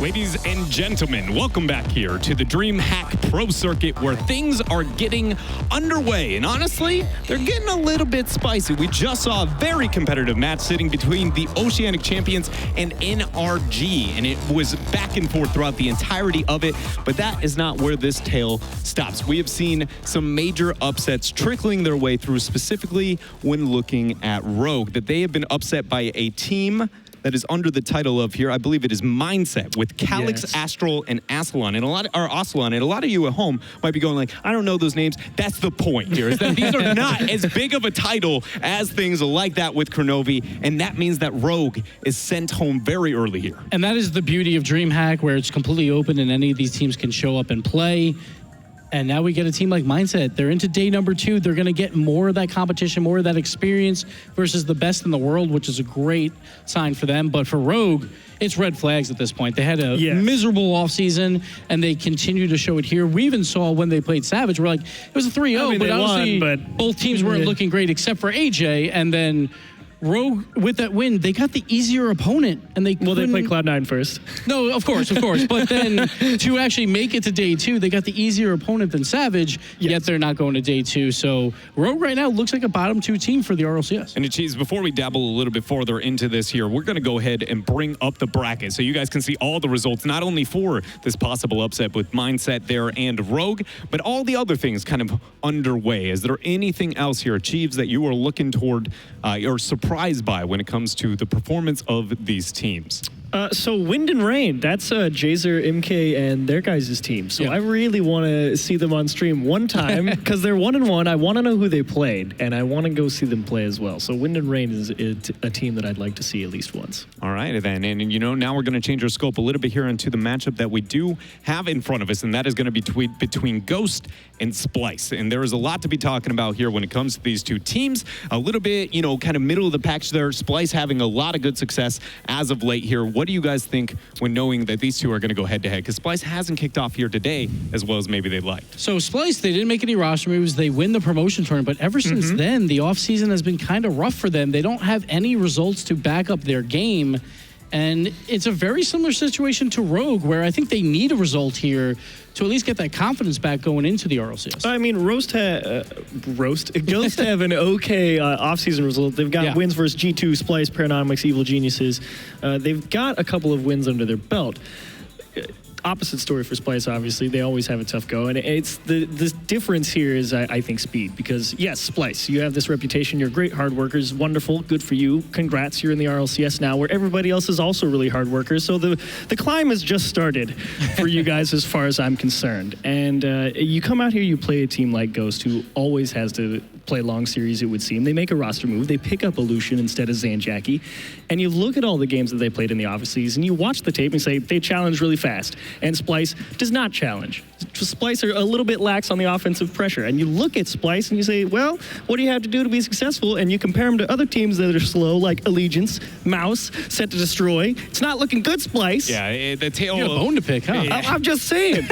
Ladies and gentlemen, welcome back here to the DreamHack Pro Circuit where things are getting underway. And honestly, they're getting a little bit spicy. We just saw a very competitive match sitting between the Oceanic Champions and NRG. And it was back and forth throughout the entirety of it. But that is not where this tale stops. We have seen some major upsets trickling their way through, specifically when looking at Rogue, that they have been upset by a team that is under the title of here, I believe it is Mindset, with Calyx, yes, Astral, and Aslan. And a lot of you at home might be going like, I don't know those names. That's the point here, is that these are not as big of a title as things like that with Kronovi, and that means that Rogue is sent home very early here. And that is the beauty of DreamHack, where it's completely open and any of these teams can show up and play. And now we get a team like Mindset. They're into day number 2. They're going to get more of that competition, more of that experience versus the best in the world, which is a great sign for them. But for Rogue, it's red flags at this point. They had a miserable offseason, and they continue to show it here. We even saw when they played Savage, we're like, it was a 3-0, but obviously both teams weren't looking great except for AJ. And then Rogue, with that win, they got the easier opponent, and they played Cloud9 first. No, of course. But then to actually make it to day 2, they got the easier opponent than Savage, yet they're not going to day 2. So Rogue right now looks like a bottom 2 team for the RLCS. And Cheese, before we dabble a little bit further into this here, we're going to go ahead and bring up the bracket so you guys can see all the results, not only for this possible upset with Mindset there and Rogue, but all the other things kind of underway. Is there anything else here, Chiefs, that you are looking toward or surprised by when it comes to the performance of these teams? So Wind and Rain, that's Jazer, MK, and their guys' team. So I really want to see them on stream one time because they're 1-1. I want to know who they played, and I want to go see them play as well. So Wind and Rain is a team that I'd like to see at least once. All right, then. And you know, now we're going to change our scope a little bit here into the matchup that we do have in front of us, and that is going to be between Ghost and Splyce. And there is a lot to be talking about here when it comes to these two teams. A little bit, you know, kind of middle of the pack there. Splyce having a lot of good success as of late here. What do you guys think when knowing that these two are going to go head-to-head? Because Splyce hasn't kicked off here today as well as maybe they'd like. So Splyce, they didn't make any roster moves. They win the promotion tournament. But ever since then, the offseason has been kind of rough for them. They don't have any results to back up their game. And it's a very similar situation to Rogue, where I think they need a result here to at least get that confidence back going into the RLCS. I mean, Ghost have an okay offseason result. They've got wins versus G2, Splyce, Paranomics, Evil Geniuses. They've got a couple of wins under their belt. Opposite story for Splyce, obviously. They always have a tough go. And it's the difference here is, I think, speed. Because, yes, Splyce, you have this reputation. You're great hard workers. Wonderful. Good for you. Congrats. You're in the RLCS now, where everybody else is also really hard workers. So the climb has just started for you guys as far as I'm concerned. And you come out here, you play a team like Ghost, who always has to play long series, it would seem. They make a roster move. They pick up Illusion instead of Zanjaki. And you look at all the games that they played in the off-season, you watch the tape and say, they challenge really fast. And Splyce does not challenge. Splyce are a little bit lax on the offensive pressure. And you look at Splyce and you say, well, what do you have to do to be successful? And you compare them to other teams that are slow, like Allegiance, Mouse, Set to Destroy. It's not looking good, Splyce. Yeah, the tail. You got a bone to pick, huh? I'm just saying.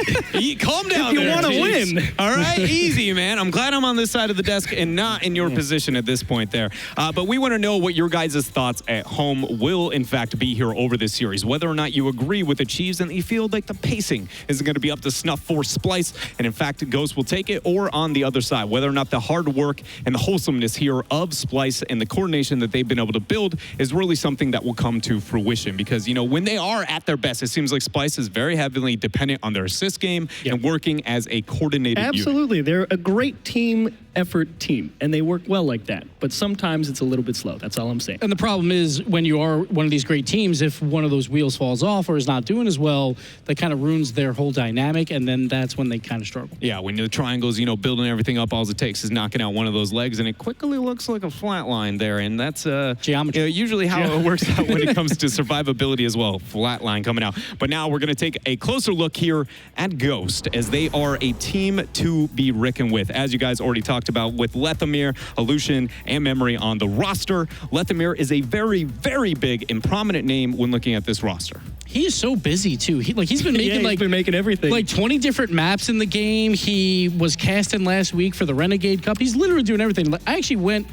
Calm down if you want to win. All right, easy, man. I'm glad I'm on this side of the desk and not in your position at this point there. But we want to know what your guys' thoughts at home will, in fact, be here over this series. Whether or not you agree with the Chiefs and you feel like the pacing isn't going to be up to snuff for Splyce, and in fact, Ghost will take it, or on the other side, whether or not the hard work and the wholesomeness here of Splyce and the coordination that they've been able to build is really something that will come to fruition. Because, you know, when they are at their best, it seems like Splyce is very heavily dependent on their assist game and working as a coordinated Absolutely. unit. They're a great team effort team, and they work well like that. But sometimes it's a little bit slow. That's all I'm saying. And the problem is, when you are one of these great teams, if one of those wheels falls off or is not doing as well, that kind of ruins their whole dynamic, and then that's when they kind of struggle. Yeah, when the triangle's, you know, building everything up, all it takes is knocking out one of those legs, and it quickly looks like a flat line there, and that's geometry. Usually how it works out when it comes to survivability as well. Flat line coming out. But now we're going to take a closer look here at Ghost, as they are a team to be reckoned with. As you guys already talked about, with Lethamir, Illusion, and Memory on the roster, Lethamir is a very, very big and prominent name when looking at this roster. He is so busy too. He's been making he's been making everything. Like 20 different maps in the game. He was cast in last week for the Renegade Cup. He's literally doing everything. I actually went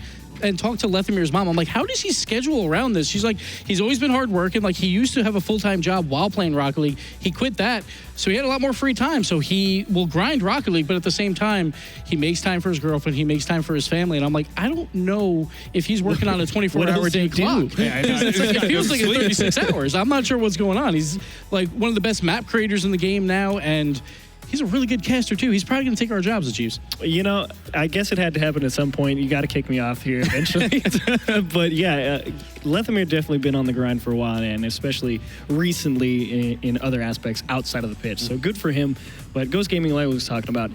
and talked to Lethamir's mom. I'm like, how does he schedule around this? She's like, he's always been hard working. Like, he used to have a full-time job while playing Rocket League. He quit that, so he had a lot more free time. So he will grind Rocket League, but at the same time, he makes time for his girlfriend. He makes time for his family. And I'm like, I don't know if he's working on a 24-hour day clock. Yeah, I know. It feels like it's 36 hours. I'm not sure what's going on. He's like one of the best map creators in the game now, and he's a really good caster, too. He's probably going to take our jobs, the Chiefs. You know, I guess it had to happen at some point. You got to kick me off here eventually. But yeah, Lethamir definitely been on the grind for a while, and especially recently in other aspects outside of the pitch. So good for him. But Ghost Gaming, like I was talking about,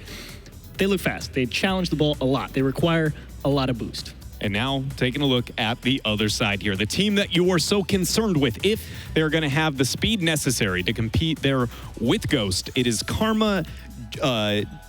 they look fast. They challenge the ball a lot. They require a lot of boost. And now, taking a look at the other side here, the team that you are so concerned with, if they're going to have the speed necessary to compete there with Ghost, it is Karma,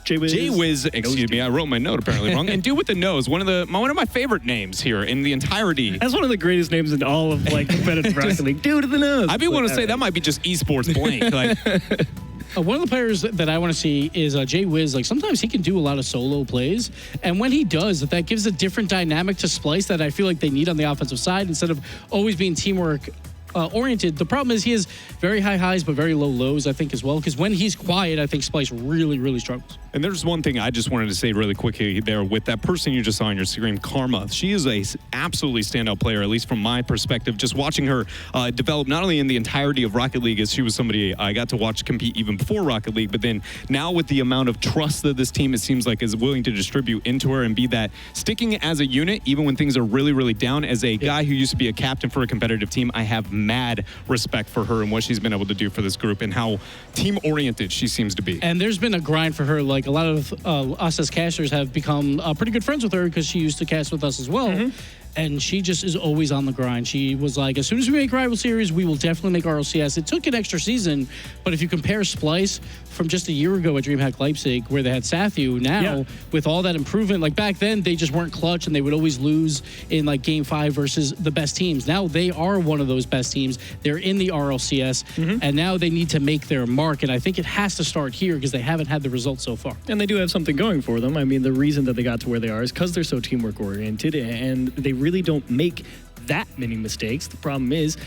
J-Wiz, excuse me, I wrote my note apparently wrong, and Dude with the Nose, one of my favorite names here in the entirety. That's one of the greatest names in all of like competitive Rocket League. Dude with the Nose. I want to say that might be just esports blank. Like, one of the players that I want to see is J-Wiz. Like, sometimes he can do a lot of solo plays, and when he does, that gives a different dynamic to Splyce that I feel like they need on the offensive side instead of always being teamwork oriented. The problem is he has very high highs but very low lows, I think, as well, because when he's quiet, I think Splyce really, really struggles. And there's one thing I just wanted to say really quickly there with that person you just saw on your screen, Karma. She is a absolutely standout player, at least from my perspective. Just watching her develop not only in the entirety of Rocket League, as she was somebody I got to watch compete even before Rocket League, but then now with the amount of trust that this team, it seems like, is willing to distribute into her and be that sticking as a unit, even when things are really, really down. As a guy who used to be a captain for a competitive team, I have mad respect for her and what she's been able to do for this group and how team-oriented she seems to be. And there's been a grind for her. Like, a lot of us as casters have become pretty good friends with her because she used to cast with us as well. Mm-hmm. And she just is always on the grind. She was like, as soon as we make Rival Series, we will definitely make RLCS. It took an extra season, but if you compare Splyce from just a year ago at DreamHack Leipzig, where they had Sathu, now with all that improvement, like back then, they just weren't clutch and they would always lose in like Game 5 versus the best teams. Now they are one of those best teams. They're in the RLCS, and now they need to make their mark. And I think it has to start here because they haven't had the results so far. And they do have something going for them. I mean, the reason that they got to where they are is because they're so teamwork oriented and they really don't make that many mistakes. The problem is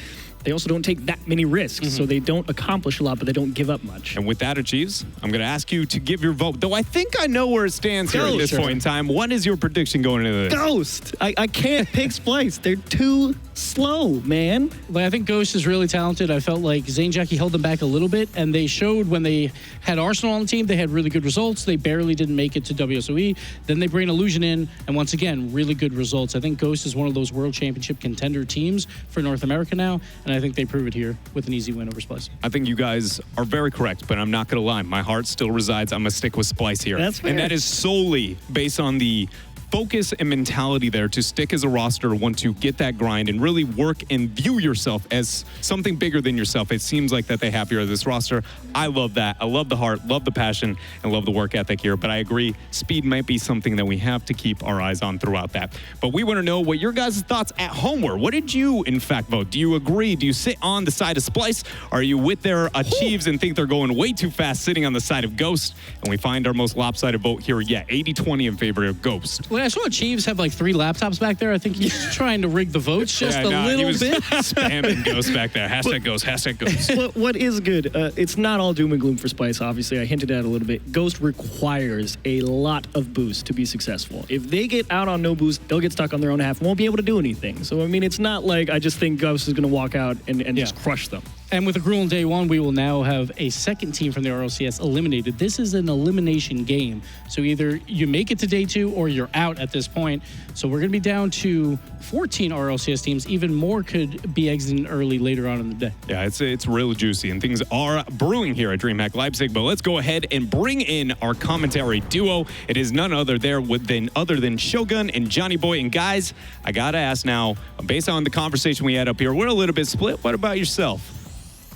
they also don't take that many risks, so they don't accomplish a lot, but they don't give up much. And with that, Achieves, I'm going to ask you to give your vote, though I think I know where it stands here at this point in time. What is your prediction going into this? Ghost! I can't pick Splyce. They're too slow, man. Like, I think Ghost is really talented. I felt like Zane Jackie held them back a little bit, and they showed when they had Arsenal on the team, they had really good results. They barely didn't make it to WSOE. Then they bring Illusion in, and once again, really good results. I think Ghost is one of those World Championship contender teams for North America now, and I think they prove it here with an easy win over Splyce. I think you guys are very correct, but I'm not going to lie. My heart still resides. I'm going to stick with Splyce here. That's fair. And that is solely based on the focus and mentality there to stick as a roster, want to get that grind and really work and view yourself as something bigger than yourself. It seems like that they have here this roster. I love that. I love the heart, love the passion, and love the work ethic here. But I agree, speed might be something that we have to keep our eyes on throughout that. But we want to know what your guys' thoughts at home were. What did you, in fact, vote? Do you agree? Do you sit on the side of Splyce? Are you with their Achieves and think they're going way too fast, sitting on the side of Ghost? And we find our most lopsided vote here yet, 80-20 in favor of Ghost. Well, I saw Achieves have like 3 laptops back there. I think he's trying to rig the votes just a little bit. Spamming Ghost back there. Hashtag Ghost, hashtag Ghost. What is good, it's not all doom and gloom for Splyce, obviously. I hinted at it a little bit. Ghost requires a lot of boost to be successful. If they get out on no boost, they'll get stuck on their own half and won't be able to do anything. So, I mean, it's not like I just think Ghost is going to walk out and just crush them. And with the Gruel in day 1, we will now have a second team from the RLCS eliminated. This is an elimination game. So either you make it to day 2 or you're out at this point. So we're going to be down to 14 RLCS teams. Even more could be exiting early later on in the day. Yeah, it's real juicy, and things are brewing here at DreamHack Leipzig. But let's go ahead and bring in our commentary duo. It is none other than Shogun and Johnny Boy. And guys, I got to ask now, based on the conversation we had up here, we're a little bit split. What about yourself?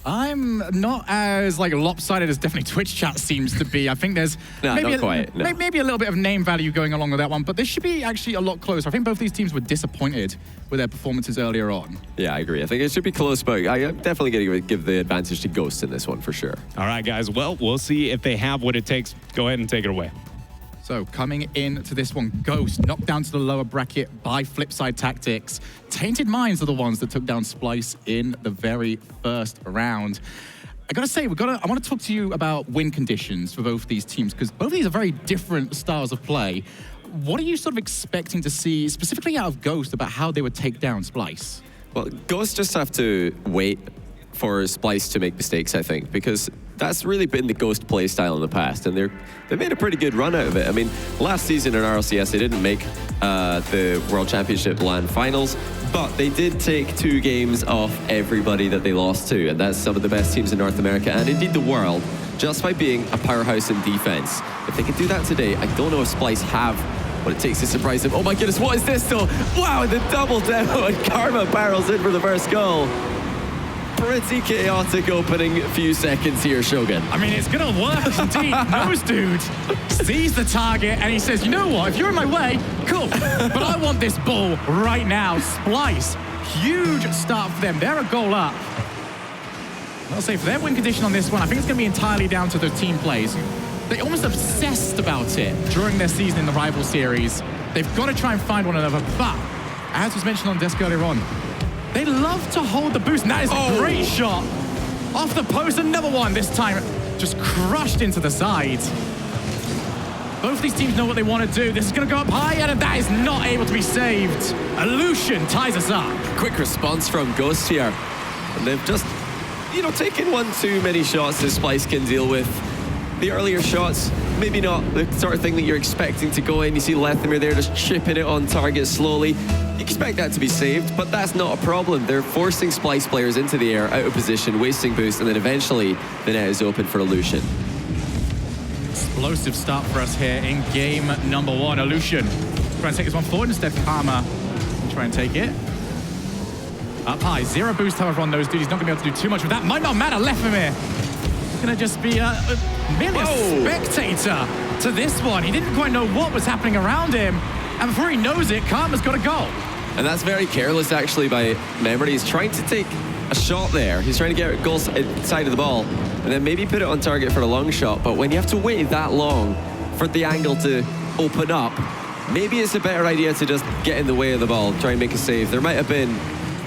I'm not as lopsided as definitely Twitch chat seems to be. I think there's maybe a little bit of name value going along with that one, but this should be actually a lot closer. I think both these teams were disappointed with their performances earlier on. Yeah, I agree. I think it should be close, but I'm definitely going to give the advantage to Ghost in this one for sure. All right, guys. Well, we'll see if they have what it takes. Go ahead and take it away. So coming into this one, Ghost knocked down to the lower bracket by Flipside Tactics. Tainted Minds are the ones that took down Splyce in the very first round. I gotta say, I want to talk to you about win conditions for both these teams, because both of these are very different styles of play. What are you sort of expecting to see, specifically out of Ghost, about how they would take down Splyce? Well, Ghost just have to wait for Splyce to make mistakes, I think, because that's really been the Ghost play style in the past, and they made a pretty good run out of it. I mean, last season in RLCS, they didn't make the World Championship LAN finals, but they did take 2 games off everybody that they lost to, and that's some of the best teams in North America, and indeed the world, just by being a powerhouse in defense. If they can do that today, I don't know if Splyce have what it takes to surprise them. Oh my goodness, what is this though? Wow, the double demo, and Karma barrels in for the first goal. Pretty chaotic opening few seconds here, Shogun. I mean, it's gonna work indeed. Nose Dude sees the target and he says, you know what, if you're in my way, cool, but I want this ball right now. Splyce, huge start for them. They're a goal up. I'll say for their win condition on this one, I think it's gonna be entirely down to their team plays. They almost obsessed about it during their season in the rival series. They've got to try and find one another, but as was mentioned on desk earlier on, they love to hold the boost, and that is a great shot. Off the post, another one, this time just crushed into the side. Both these teams know what they want to do. This is going to go up high, and that is not able to be saved. Illusion ties us up. Quick response from Ghost here. And they've just, taken one too many shots that Splyce can deal with. The earlier shots, maybe not the sort of thing that you're expecting to go in. You see Leipzig there just chipping it on target slowly. You expect that to be saved, but that's not a problem. They're forcing Splyce players into the air, out of position, wasting boost, and then eventually the net is open for Illusion. Explosive start for us here in game number 1. Illusion try and take this one forward. Instead, Karma try and take it. Up high, 0 boost, however, on those dudes. He's not going to be able to do too much with that. Might not matter, Leipzig going to just be merely a spectator to this one. He didn't quite know what was happening around him, and before he knows it, Karma's got a goal. And that's very careless, actually, by Memory. He's trying to take a shot there. He's trying to get goal side of the ball, and then maybe put it on target for a long shot. But when you have to wait that long for the angle to open up, maybe it's a better idea to just get in the way of the ball, try and make a save. There might have been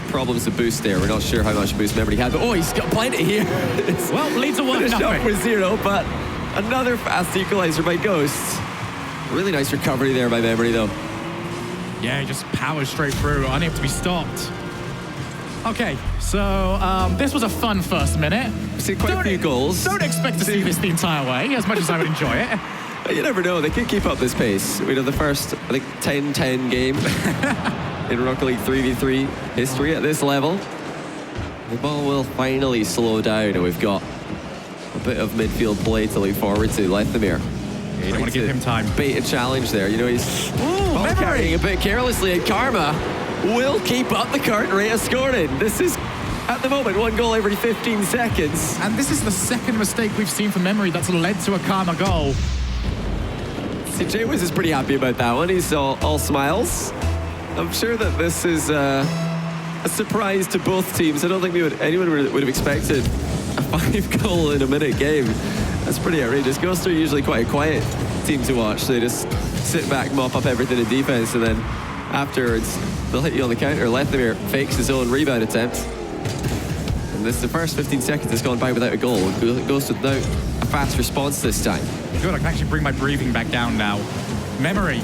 problems with boost there. We're not sure how much boost Memory had, but he's got plenty here. Well, leads to 1-0. Shot was 0, but another fast equalizer by Ghost. Really nice recovery there by Memory, though. Yeah, he just powers straight through, unable to be stopped. Okay, so this was a fun first minute. We've seen quite a few goals. Don't expect to see this the entire way, as much as I would enjoy it. You never know, they could keep up this pace. We know the first, I think, 10-10 game in Rocket League 3v3 history at this level. The ball will finally slow down, and we've got a bit of midfield play to look forward to. Leipzig. You don't want to give him time. Bait a challenge there. He's ball carrying a bit carelessly, and Karma will keep up the current rate of scoring. This is, at the moment, 1 goal every 15 seconds. And this is the second mistake we've seen from Memory that's led to a Karma goal. See, Jaywiz is pretty happy about that one. He's all smiles. I'm sure that this is a surprise to both teams. I don't think anyone would have expected a 5-goal-in-a-minute game. That's pretty outrageous. Ghost are usually quite a quiet team to watch. They just sit back, mop up everything in defense, and then afterwards they'll hit you on the counter. Leipzig fakes his own rebound attempt. And this is the first 15 seconds has gone by without a goal. Ghost without a fast response this time. Good, I can actually bring my breathing back down now. Memory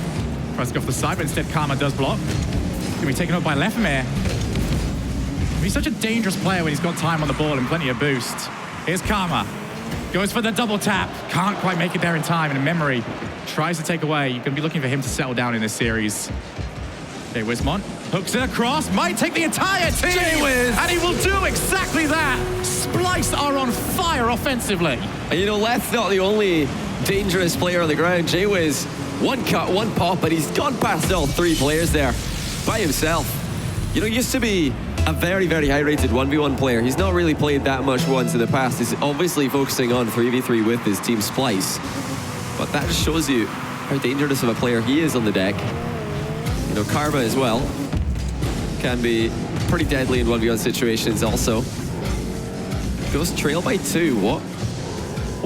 tries to go off the side, but instead Karma does block. Can be taken up by Leipzig. He's such a dangerous player when he's got time on the ball and plenty of boost. Here's Karma. Goes for the double tap. Can't quite make it there in time, and Memory tries to take away. You're going to be looking for him to settle down in this series. Okay, Wismont hooks it across. Might take the entire team. Jaywiz! And he will do exactly that. Splyce are on fire offensively. And Leith's not the only dangerous player on the ground. Jaywiz, 1 cut, 1 pop, but he's gone past all 3 players there by himself. He used to be a very, very high-rated 1v1 player. He's not really played that much once in the past. He's obviously focusing on 3v3 with his team Splyce. But that just shows you how dangerous of a player he is on the deck. Karma as well can be pretty deadly in 1v1 situations also. Goes trail by 2. What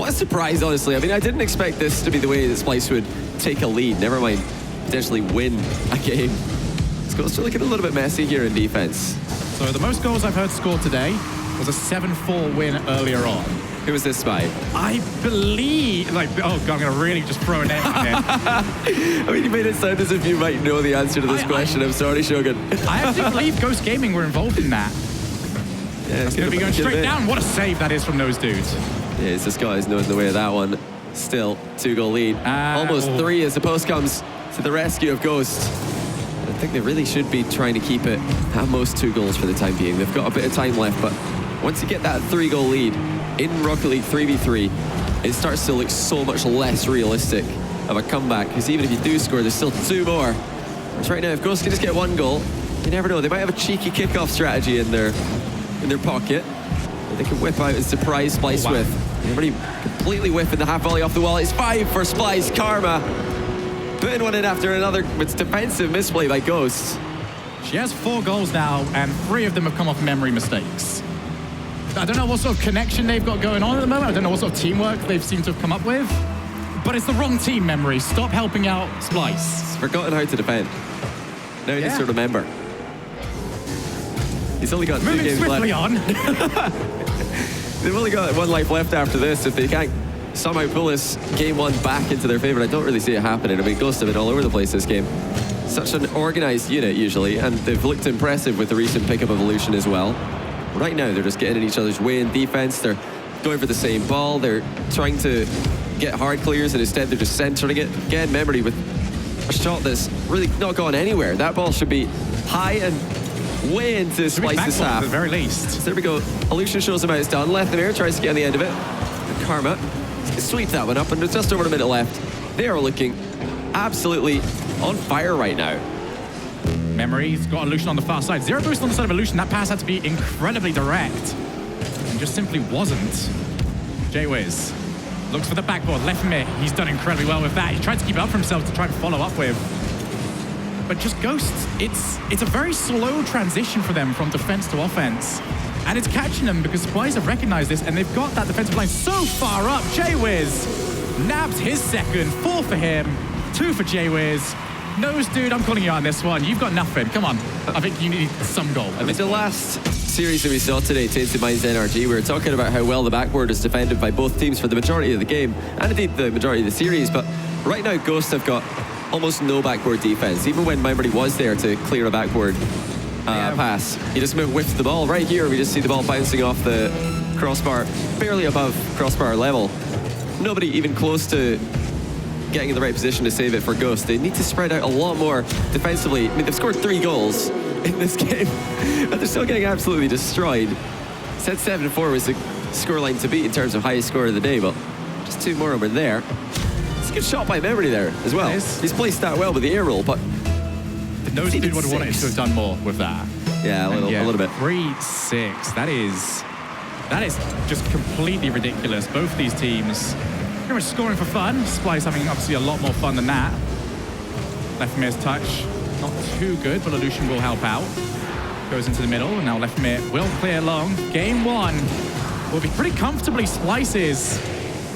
a surprise, honestly. I mean, I didn't expect this to be the way that Splyce would take a lead, never mind potentially win a game. It's looking a little bit messy here in defense. So the most goals I've heard scored today was a 7-4 win earlier on. Who was this by? I believe, like, oh God, I'm going to really just throw a name out here. I mean, you made it sound as if you might know the answer to this question. I'm sorry, Shogun. I actually believe Ghost Gaming were involved in that. Yeah, it's going to be going straight down. What a save that is from those dudes. Yeah, it's this guy's nose in the way of that one. Still, 2-goal lead. Almost 3 as the post comes to the rescue of Ghost. I think they really should be trying to keep it at most 2 goals for the time being. They've got a bit of time left, but once you get that 3-goal lead in Rocket League 3v3, it starts to look so much less realistic of a comeback, because even if you do score, there's still 2 more. Whereas right now, if Ghost can just get 1 goal, you never know. They might have a cheeky kickoff strategy in their pocket that they can whip out and surprise Splyce with. Everybody completely whiffing the half volley off the wall. It's 5 for Splyce. Karma putting one in after another. It's defensive misplay by Ghost. She has 4 goals now, and 3 of them have come off memory mistakes. I don't know what sort of connection they've got going on at the moment. I don't know what sort of teamwork they've seemed to have come up with. But it's the wrong team, Memory. Stop helping out Splyce. He's forgotten how to defend. Now he needs to remember. He's only got 2 games swiftly left. on. They've only got 1 life left after this. If they can't somehow pull this game 1 back into their favor, I don't really see it happening. I mean, Ghost have been all over the place this game. Such an organized unit usually, and they've looked impressive with the recent pickup of Evolution as well. Right now, they're just getting in each other's way in defense. They're going for the same ball. They're trying to get hard clears, and instead they're just centering it. Again, Memory with a shot that's really not going anywhere. That ball should be high and way into Splyce's half. At the very least. So there we go. Elution shows him how it's done. Left of air, tries to get on the end of it. And Karma sweeps that one up, and there's just over a minute left. They are looking absolutely on fire right now. Memory's got Elution on the far side. 0 boost on the side of Elution. That pass had to be incredibly direct. And just simply wasn't. Jaywiz looks for the backboard. Left mid. He's done incredibly well with that. He's tried to keep it up for himself to try and follow up with. But just Ghosts, it's a very slow transition for them from defense to offense. And it's catching them because Splyce have recognized this, and they've got that defensive line so far up. Jaywiz nabs his second. 4 for him. 2 for Jaywiz. Nose, dude, I'm calling you on this one. You've got nothing. Come on. I think you need some goal. I mean, the last series that we saw today, Tainted Minds NRG, we were talking about how well the backboard is defended by both teams for the majority of the game, and indeed the majority of the series. But right now, Ghosts have got almost no backboard defense. Even when Memory was there to clear a backboard pass, he just whiffed the ball. Right here, we just see the ball bouncing off the crossbar, barely above crossbar level. Nobody even close to getting in the right position to save it for Ghost. They need to spread out a lot more defensively. I mean, they've scored 3 goals in this game, but they're still getting absolutely destroyed. Said 7-4 was the scoreline to beat in terms of highest score of the day, but just 2 more over there. It's a good shot by Memory there as well. He's placed that well with the air roll, but the nose dude would have wanted to have done more with that. Yeah, a little bit. 3-6. That is just completely ridiculous. Both these teams pretty much scoring for fun. Splyce having obviously a lot more fun than that. Left mir's touch, not too good, but Elution will help out. Goes into the middle, and now left mir will clear long. Game 1 will be pretty comfortably Splyce's.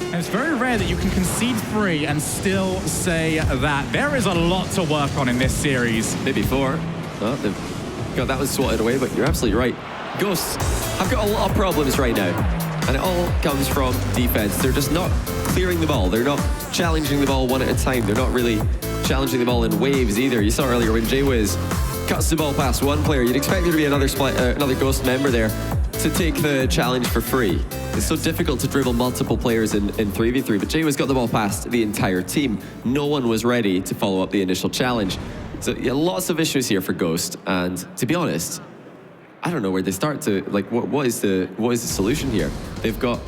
And it's very rare that you can concede 3 and still say that. There is a lot to work on in this series. Maybe 4. Oh, they've got that one swatted away, but you're absolutely right. Ghosts have got a lot of problems right now, and it all comes from defense. They're just not clearing the ball. They're not challenging the ball one at a time. They're not really challenging the ball in waves either. You saw earlier when Jaywiz cuts the ball past one player, you'd expect there to be another Ghost member there to take the challenge for free. It's so difficult to dribble multiple players in 3v3, but Jaywiz got the ball past the entire team. No one was ready to follow up the initial challenge. So yeah, lots of issues here for Ghost, and to be honest, I don't know where they start to, like, what is the solution here? They've got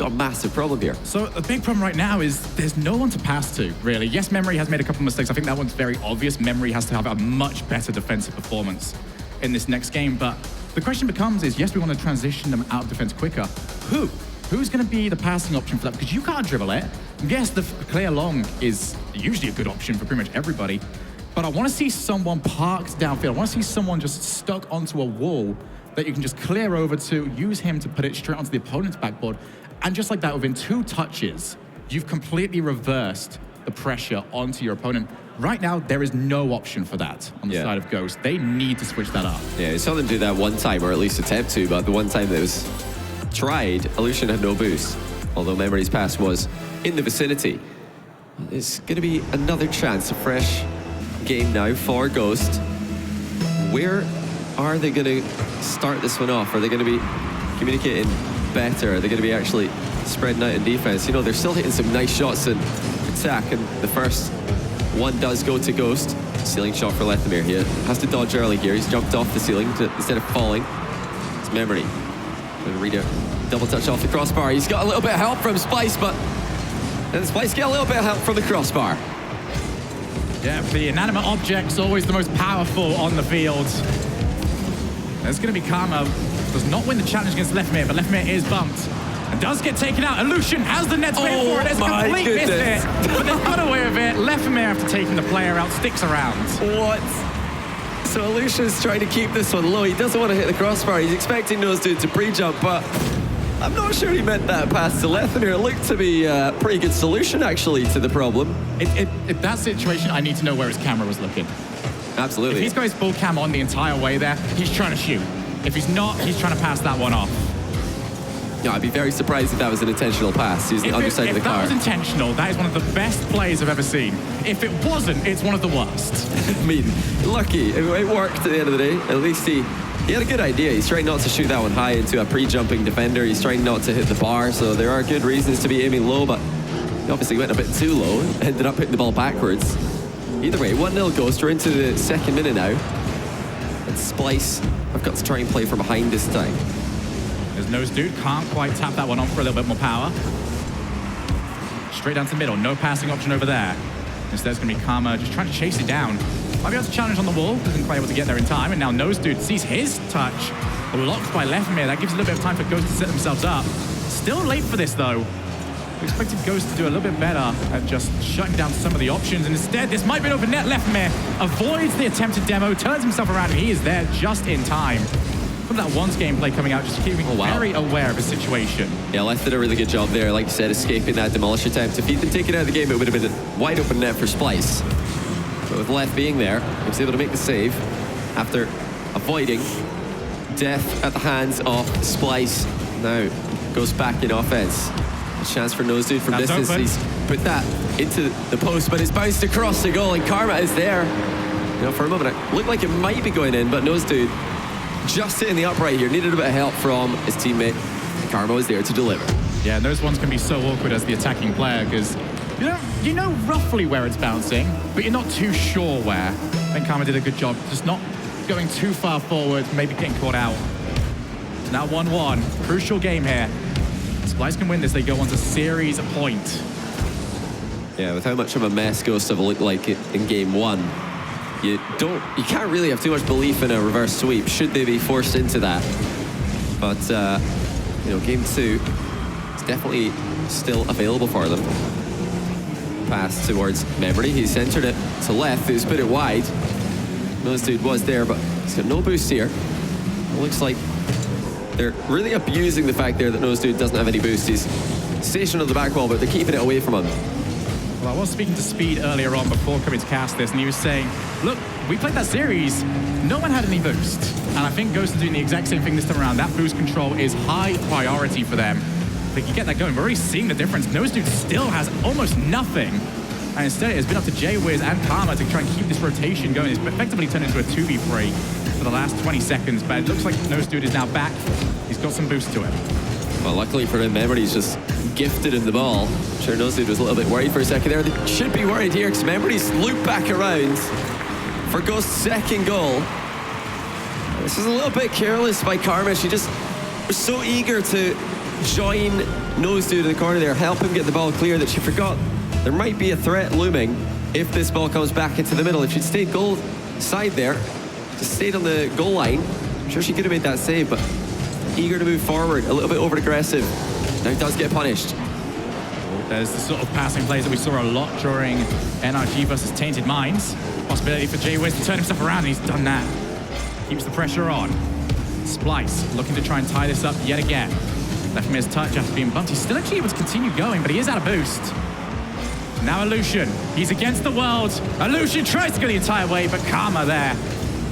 a massive problem here. So the big problem right now is there's no one to pass to, really. Yes, Memory has made a couple of mistakes. I think that one's very obvious. Memory has to have a much better defensive performance in this next game. But the question becomes is, yes, we want to transition them out of defense quicker. Who's going to be the passing option for that? Because you can't dribble it. Yes, the clear long is usually a good option for pretty much everybody. But I want to see someone parked downfield. I want to see someone just stuck onto a wall that you can just clear over to, use him to put it straight onto the opponent's backboard. And just like that, within 2 touches, you've completely reversed the pressure onto your opponent. Right now, there is no option for that on the side of Ghost. They need to switch that up. Yeah, I saw them do that one time, or at least attempt to, but the one time that was tried, Illusion had no boost, although Memory's pass was in the vicinity. It's going to be another chance, a fresh game now for Ghost. Where are they going to start this one off? Are they going to be communicating better? Are they going to be actually spreading out in defense? You know, they're still hitting some nice shots in attack, and the first one does go to Ghost. Ceiling shot for Lethamyr here. Has to dodge early here. He's jumped off the ceiling instead of falling. It's Memory. Going to read a double touch off the crossbar. He's got a little bit of help from Splyce, but then Splyce get a little bit of help from the crossbar. Yeah, the inanimate object's always the most powerful on the field. There's going to be Karma. Does not win the challenge against Lethamyr, but Lethamyr is bumped. And does get taken out. Illusion has the net space for it. It's a complete miss it. But they've got away with it. Lethamyr, after taking the player out, sticks around. What? So Illusion's trying to keep this one low. He doesn't want to hit the crossbar. He's expecting those two to pre-jump, but I'm not sure he meant that pass to Lethamyr. It looked to be a pretty good solution, actually, to the problem. In that situation, I need to know where his camera was looking. Absolutely. If he's got his full cam on the entire way there, he's trying to shoot. If he's not, he's trying to pass that one off. Yeah, I'd be very surprised if that was an intentional pass. He's the underside of the car. If that was intentional, that is one of the best plays I've ever seen. If it wasn't, it's one of the worst. I mean, lucky. It worked at the end of the day. At least he had a good idea. He's trying not to shoot that one high into a pre-jumping defender. He's trying not to hit the bar, so there are good reasons to be aiming low, but he obviously went a bit too low, ended up hitting the ball backwards. Either way, 1-0 Ghost. We're into the second minute now. And Splyce, I've got to try and play from behind this time. There's Nose Dude, can't quite tap that one on for a little bit more power. Straight down to the middle, no passing option over there. Instead, it's going to be Karma just trying to chase it down. Might be able to challenge on the wall, doesn't quite able to get there in time, and now Nose Dude sees his touch blocked by Lethamyr. That gives a little bit of time for Ghost to set themselves up. Still late for this, though. We expected Ghost to do a little bit better at just shutting down some of the options, and instead, this might be an open net. Lethamyr avoids the attempted demo, turns himself around, and he is there just in time. From that once gameplay coming out, just keeping very aware of his situation. Yeah, Leth did a really good job there, like you said, escaping that demolish attempt. If he'd been taken out of the game, it would have been a wide open net for Splyce. But with Leth being there, he was able to make the save after avoiding death at the hands of Splyce. Now goes back in offense. A chance for Nose Dude from distance. Open. He's put that into the post, but it's bounced across the goal, and Karma is there. You know, for a moment, it looked like it might be going in, but Nose Dude just hitting the upright here, needed a bit of help from his teammate. Karma was there to deliver. Yeah, and those ones can be so awkward as the attacking player, because you know roughly where it's bouncing, but you're not too sure where. I think Karma did a good job, just not going too far forward, maybe getting caught out. So now 1-1, crucial game here. Splyce can win this, they go on to series point. Yeah, with how much of a mess Ghost have looked like in game one, you can't really have too much belief in a reverse sweep should they be forced into that. But you know, game two is definitely still available for them. Pass towards Memory. He centered it to Leth, who's put it wide. Nose Dude was there, but he's got no boost here. It looks like they're really abusing the fact there that Nose Dude doesn't have any boost. He's stationed on the back wall, but they're keeping it away from him. Well, I was speaking to Speed earlier on before coming to cast this, and he was saying, look, we played that series, no one had any boost. And I think Ghost is doing the exact same thing this time around. That boost control is high priority for them. If they can get that going, we're already seeing the difference. Nose Dude still has almost nothing. And instead, it's been up to J-Wiz and Karma to try and keep this rotation going. It's effectively turned into a 2v3 for the last 20 seconds, but it looks like Nose Dude is now back. He's got some boost to it. Well, luckily for him, Memory's just gifted him the ball. I'm sure Nose Dude was a little bit worried for a second there. They should be worried here because Memory's looped back around for Ghost's second goal. This is a little bit careless by Karma. She just was so eager to join Nose Dude in the corner there, help him get the ball clear, that she forgot there might be a threat looming if this ball comes back into the middle. If she'd stayed goal side there, just stayed on the goal line, I'm sure she could have made that save, but eager to move forward, a little bit over-aggressive. Now does get punished. There's the sort of passing plays that we saw a lot during NRG versus Tainted Minds. Possibility for J-Wiz to turn himself around, and he's done that. Keeps the pressure on. Splyce looking to try and tie this up yet again. Left his touch after being bumped. He's still actually able to continue going, but he is out of boost. Now Illusion, he's against the world. Illusion tries to go the entire way, but Karma there.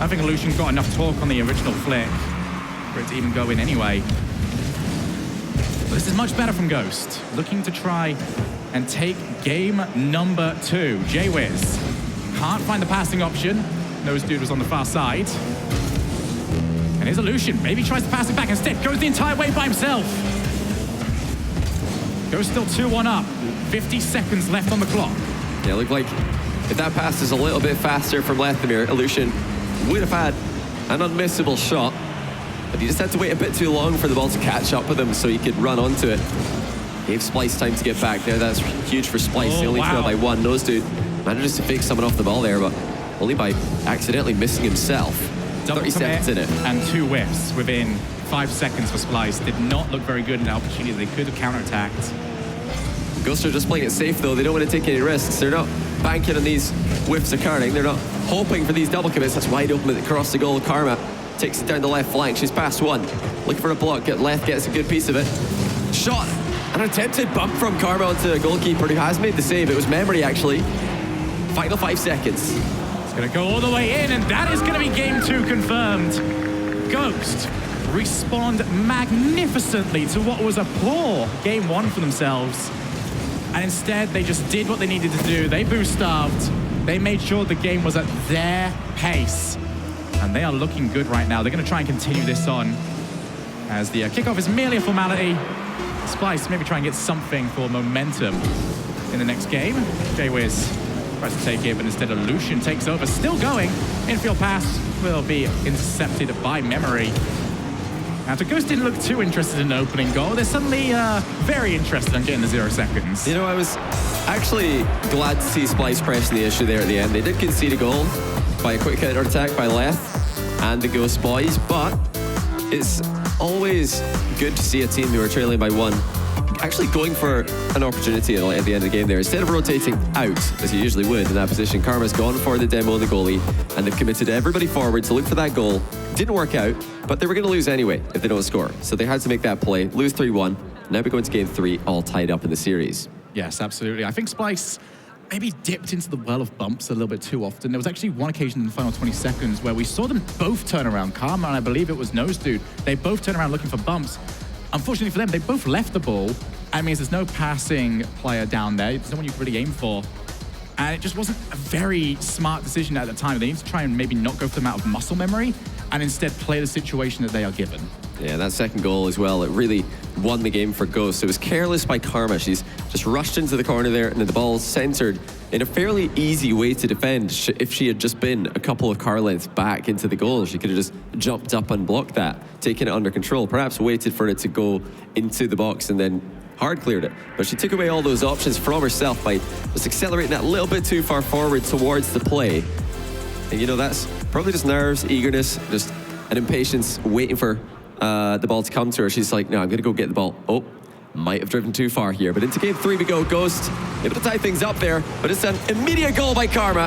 I think Illusion got enough torque on the original flick for it to even go in anyway. But this is much better from Ghost. Looking to try and take game number 2. Jwiz can't find the passing option. Nose Dude was on the far side. And here's Illusion. Maybe tries to pass it back instead. Goes the entire way by himself. Ghost still 2-1 up. 50 seconds left on the clock. Yeah, look like if that pass is a little bit faster from Leipzig, Illusion would have had an unmissable shot. But he just had to wait a bit too long for the ball to catch up with him so he could run onto it. Gave Splyce time to get back there. That's huge for Splyce. They only trail by 1. Nose Dude manages to fake someone off the ball there, but only by accidentally missing himself. Double 30 seconds in it. And 2 whiffs within 5 seconds for Splyce. Did not look very good in the opportunity. They could have counterattacked. Ghost are just playing it safe, though. They don't want to take any risks. They're not banking on these whiffs occurring. They're not hoping for these double commits. That's wide open across the goal. Karma takes it down the left flank. She's past 1. Looking for a block. Left gets a good piece of it. Shot. An attempted bump from Karma onto a goalkeeper who has made the save. It was memory, actually. Final 5 seconds. It's going to go all the way in, and that is going to be game 2 confirmed. Ghost respond magnificently to what was a poor game 1 for themselves. And instead, they just did what they needed to do. They boost-starved. They made sure the game was at their pace. And they are looking good right now. They're going to try and continue this on. As the kickoff is merely a formality. Splyce maybe try and get something for momentum in the next game. Jwiz tries to take it, but instead Illusion takes over. Still going. Infield pass will be intercepted by Memory. After Ghost didn't look too interested in the opening goal, they're suddenly very interested in getting the 0 seconds. You know, I was actually glad to see Splyce pressing the issue there at the end. They did concede a goal by a quick counter-attack by Leth and the Ghost boys, but it's always good to see a team who are trailing by 1 actually going for an opportunity at the end of the game there. Instead of rotating out, as you usually would in that position, Karma's gone for the demo of the goalie, and they've committed everybody forward to look for that goal. Didn't work out, but they were going to lose anyway if they don't score. So they had to make that play, lose 3-1. Now we're going to game 3, all tied up in the series. Yes, absolutely. I think Splyce maybe dipped into the well of bumps a little bit too often. There was actually one occasion in the final 20 seconds where we saw them both turn around. Karma and I believe it was Nose Dude. They both turn around looking for bumps. Unfortunately for them, they both left the ball. That means there's no passing player down there. There's no one you can really aim for. And it just wasn't a very smart decision at the time. They need to try and maybe not go for them out of muscle memory and instead play the situation that they are given. Yeah, that second goal as well, it really won the game for Ghost. It was careless by Karma. She's just rushed into the corner there, and the ball's centered in a fairly easy way to defend. If she had just been a couple of car lengths back into the goal, she could have just jumped up and blocked that, taken it under control, perhaps waited for it to go into the box and then hard cleared it. But she took away all those options from herself by just accelerating that little bit too far forward towards the play. And you know, that's probably just nerves, eagerness, just an impatience waiting for the ball to come to her. She's like, no, I'm going to go get the ball. Oh, might have driven too far here. But into game 3 we go. Ghost able to tie things up there, but it's an immediate goal by Karma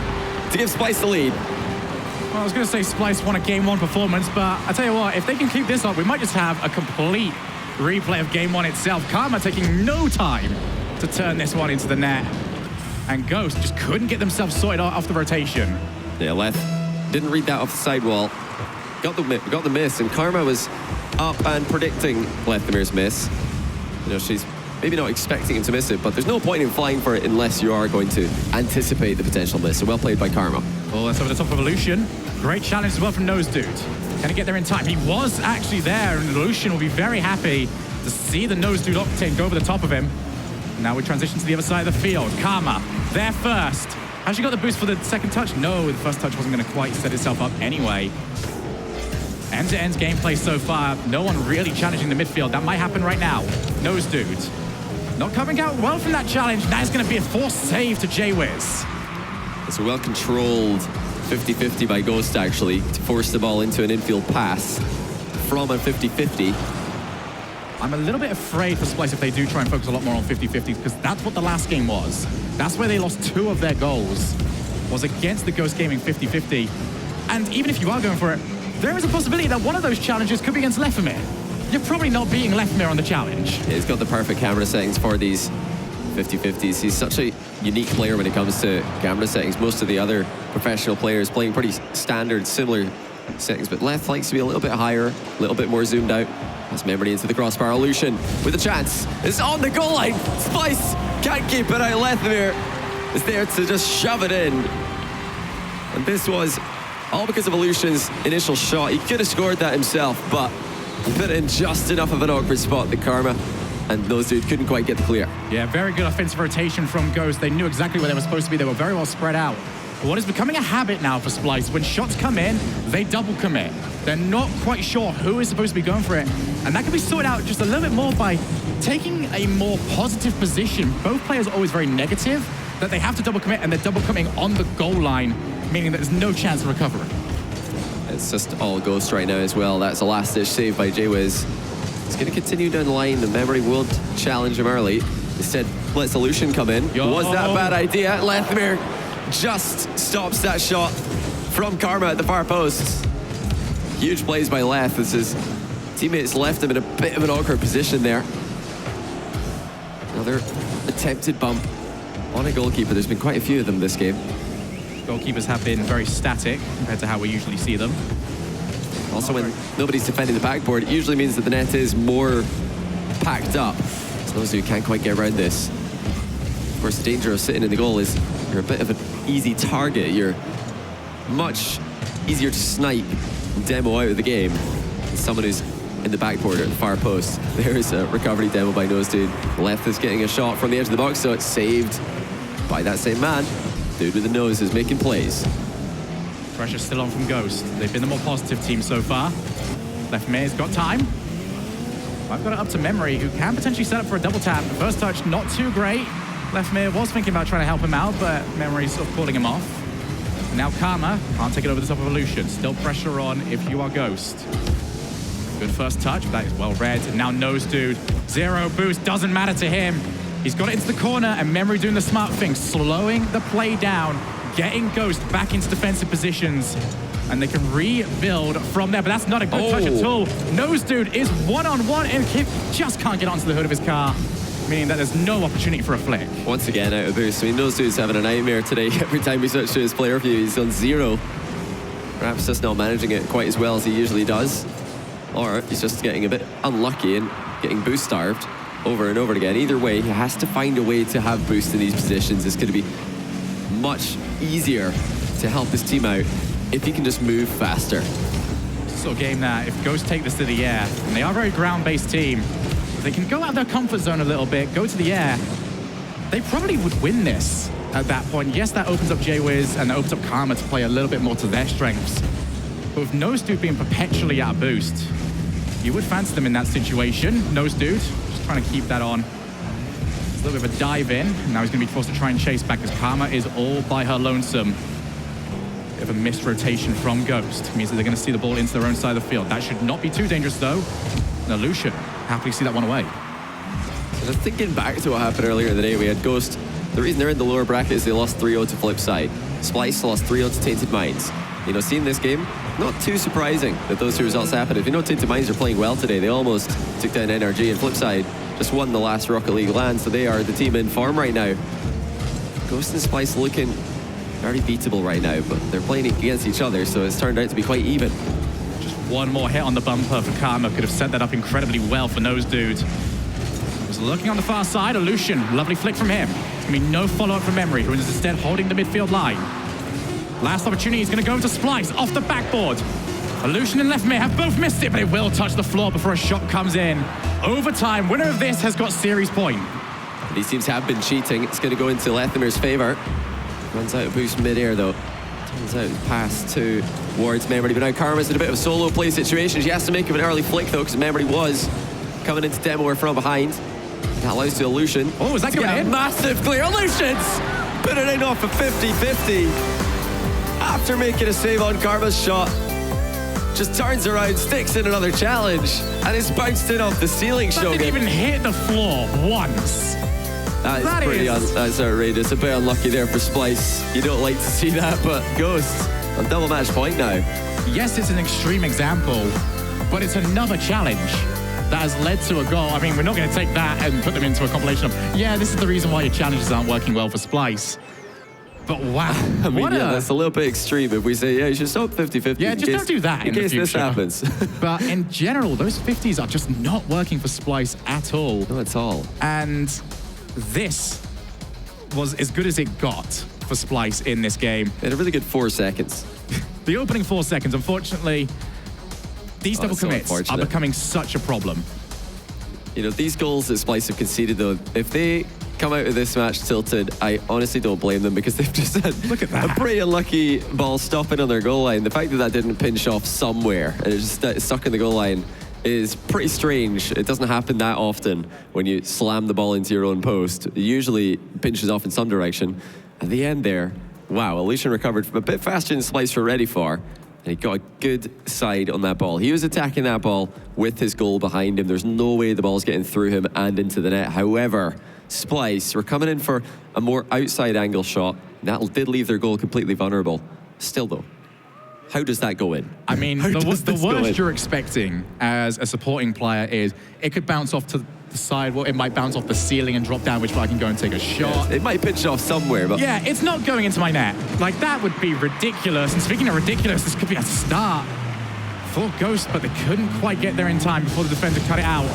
to give Splyce the lead. Well, I was going to say Splyce won a game 1 performance, but I tell you what, if they can keep this up, we might just have a complete replay of game 1 itself. Karma taking no time to turn this one into the net. And Ghost just couldn't get themselves sorted off the rotation. Yeah, Leth didn't read that off the sidewall. Got the miss, and Karma was up and predicting Lethemir's miss. You know, she's maybe not expecting him to miss it, but there's no point in flying for it unless you are going to anticipate the potential miss. So well played by Karma. Oh, that's over the top of Illusion. Great challenge as well from Nose Dude. Can he get there in time? He was actually there, and Illusion will be very happy to see the Nose Dude Octane go over the top of him. Now we transition to the other side of the field. Karma, there first. Has she got the boost for the second touch? No, the first touch wasn't going to quite set itself up anyway. End-to-end gameplay so far. No one really challenging the midfield. That might happen right now. Nose Dude not coming out well from that challenge. Now it's going to be a forced save to Jwiz. It's a well-controlled 50-50 by Ghost, actually, to force the ball into an infield pass from a 50-50. I'm a little bit afraid for Splyce if they do try and focus a lot more on 50-50, because that's what the last game was. That's where they lost 2 of their goals, was against the Ghost Gaming 50-50. And even if you are going for it, there is a possibility that one of those challenges could be against Leipzig. You're probably not beating Leipzig on the challenge. Yeah, he's got the perfect camera settings for these 50-50s. He's such a unique player when it comes to camera settings. Most of the other professional players playing pretty standard, similar settings, but Leth likes to be a little bit higher, a little bit more zoomed out. That's Memory into the crossbar. Illusion with a chance. It's on the goal line. Splyce can't keep it out. Lethmere is there to just shove it in. And this was all because of Illusion's initial shot. He could have scored that himself, but he put in just enough of an awkward spot that Karma and those dudes couldn't quite get the clear. Yeah, very good offensive rotation from Ghost. They knew exactly where they were supposed to be. They were very well spread out. But what is becoming a habit now for Splyce, when shots come in, they double commit. They're not quite sure who is supposed to be going for it. And that can be sorted out just a little bit more by taking a more positive position. Both players are always very negative, that they have to double commit, and they're double committing on the goal line, meaning that there's no chance of recovery. It's just all Ghost right now as well. That's a last-ditch save by Jwiz. He's going to continue down the line. The Memory won't challenge him early. Instead, lets Illusion come in. Was that a bad idea? Lethmere just stops that shot from Karma at the far post. Huge plays by Leth as his teammates left him in a bit of an awkward position there. Another attempted bump on a goalkeeper. There's been quite a few of them this game. Goalkeepers have been very static compared to how we usually see them. Also, when nobody's defending the backboard, it usually means that the net is more packed up. So those who can't quite get around this. Of course, the danger of sitting in the goal is you're a bit of an easy target. You're much easier to snipe and demo out of the game than someone who's in the backboard at the far post. There's a recovery demo by Nose Dude. Left is getting a shot from the edge of the box, so it's saved by that same man. Dude with the nose is making plays. Pressure still on from Ghost. They've been the more positive team so far. Lethmere's got time. I've got it up to Memory, who can potentially set up for a double tap. The first touch, not too great. Lethmere was thinking about trying to help him out, but Memory's sort of calling him off. And now Karma can't take it over the top of Illusion. Still pressure on if you are Ghost. Good first touch, that is well read. And now Nose Dude, 0 boost, doesn't matter to him. He's got it into the corner, and Memory doing the smart thing, slowing the play down, getting Ghost back into defensive positions, and they can rebuild from there. But that's not a good touch at all. Nose Dude is one-on-one, and Kip just can't get onto the hood of his car, meaning that there's no opportunity for a flick. Once again, out of boost. I mean, Nose Dude's having a nightmare today. Every time we switch to his player view, he's on 0. Perhaps just not managing it quite as well as he usually does. Or he's just getting a bit unlucky and getting boost starved over and over again. Either way, he has to find a way to have boost in these positions. It's going to be much easier to help his team out if he can just move faster. It's a sort of game that if Ghost take this to the air, and they are a very ground-based team, if they can go out of their comfort zone a little bit, go to the air, they probably would win this at that point. Yes, that opens up Jwiz and that opens up Karma to play a little bit more to their strengths. But with Nose Dude being perpetually out of boost, you would fancy them in that situation. Nose Dude just trying to keep that on. It's a little bit of a dive in. Now he's going to be forced to try and chase back as Karma is all by her lonesome. Bit of a missed rotation from Ghost. It means that they're going to see the ball into their own side of the field. That should not be too dangerous though. And Illusion happily see that one away. So just thinking back to what happened earlier in the day, we had Ghost. The reason they're in the lower bracket is they lost 3-0 to Flipside. Splyce lost 3-0 to Tainted Minds. You know, seeing this game, not too surprising that those two results happened. If you know Tainted Minds are playing well today, they almost took down NRG, and Flipside just won the last Rocket League LAN, so they are the team in form right now. Ghost and Splyce looking very beatable right now, but they're playing against each other, so it's turned out to be quite even. Just one more hit on the bumper for Karma could have set that up incredibly well for Nose Dude. Was looking on the far side, Illusion, lovely flick from him. It's going to be no follow-up from Memory, who is instead holding the midfield line. Last opportunity is going to go to Splyce off the backboard. Illusion and Lethmere have both missed it, but it will touch the floor before a shot comes in. Overtime, winner of this has got series point. These teams have been cheating. It's going to go into Lethmere's favor. Runs out of boost mid-air though. Turns out pass towards Memory, but now Karma's in a bit of a solo play situation. She has to make an early flick though, because Memory was coming into demo from behind. That allows to Illusion. Oh, is that going in? Massive clear. Illusion's put it in off a 50-50. After making a save on Karma's shot, just turns around, sticks in another challenge, and it's bounced in off the ceiling. That didn't even hit the floor once. That's outrageous. A bit unlucky there for Splyce. You don't like to see that, but Ghost on double match point now. Yes, it's an extreme example, but it's another challenge that has led to a goal. I mean, we're not going to take that and put them into a compilation of, yeah, this is the reason why your challenges aren't working well for Splyce. But wow. I mean, that's a little bit extreme if we say, yeah, you should stop 50-50. Yeah, just don't do that in the future. In case this happens. But in general, those 50s are just not working for Splyce at all. No, at all. And this was as good as it got for Splyce in this game. They had a really good 4 seconds. The opening 4 seconds, unfortunately, these double commits are becoming such a problem. You know, these goals that Splyce have conceded, though, if they come out of this match tilted, I honestly don't blame them because they've just had a pretty unlucky ball stopping on their goal line. The fact that that didn't pinch off somewhere and it just stuck in the goal line is pretty strange. It doesn't happen that often when you slam the ball into your own post. It usually pinches off in some direction. At the end there, wow, Illusion recovered from a bit faster than Splyce were ready for. And he got a good side on that ball. He was attacking that ball with his goal behind him. There's no way the ball's getting through him and into the net. However, Splyce were coming in for a more outside angle shot. That did leave their goal completely vulnerable. Still though, how does that go in? I mean, the worst you're expecting as a supporting player is it could bounce off to the side, well, it might bounce off the ceiling and drop down, which I can go and take a shot. Yes, it might pinch off somewhere, but... Yeah, it's not going into my net. Like, that would be ridiculous. And speaking of ridiculous, this could be a start for Ghost, but they couldn't quite get there in time before the defender cut it out.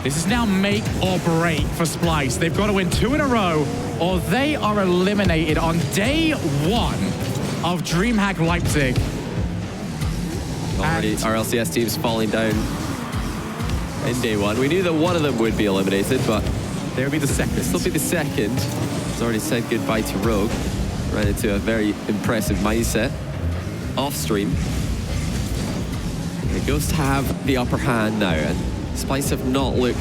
This is now make or break for Splyce. They've got to win 2 in a row, or they are eliminated on day 1 of DreamHack Leipzig. Already, our LCS team's falling down in day 1. We knew that one of them would be eliminated, but there would be the second. This will be the second. He's already said goodbye to Rogue. Ran into a very impressive mindset off stream. It goes to have the upper hand now, and Splyce have not looked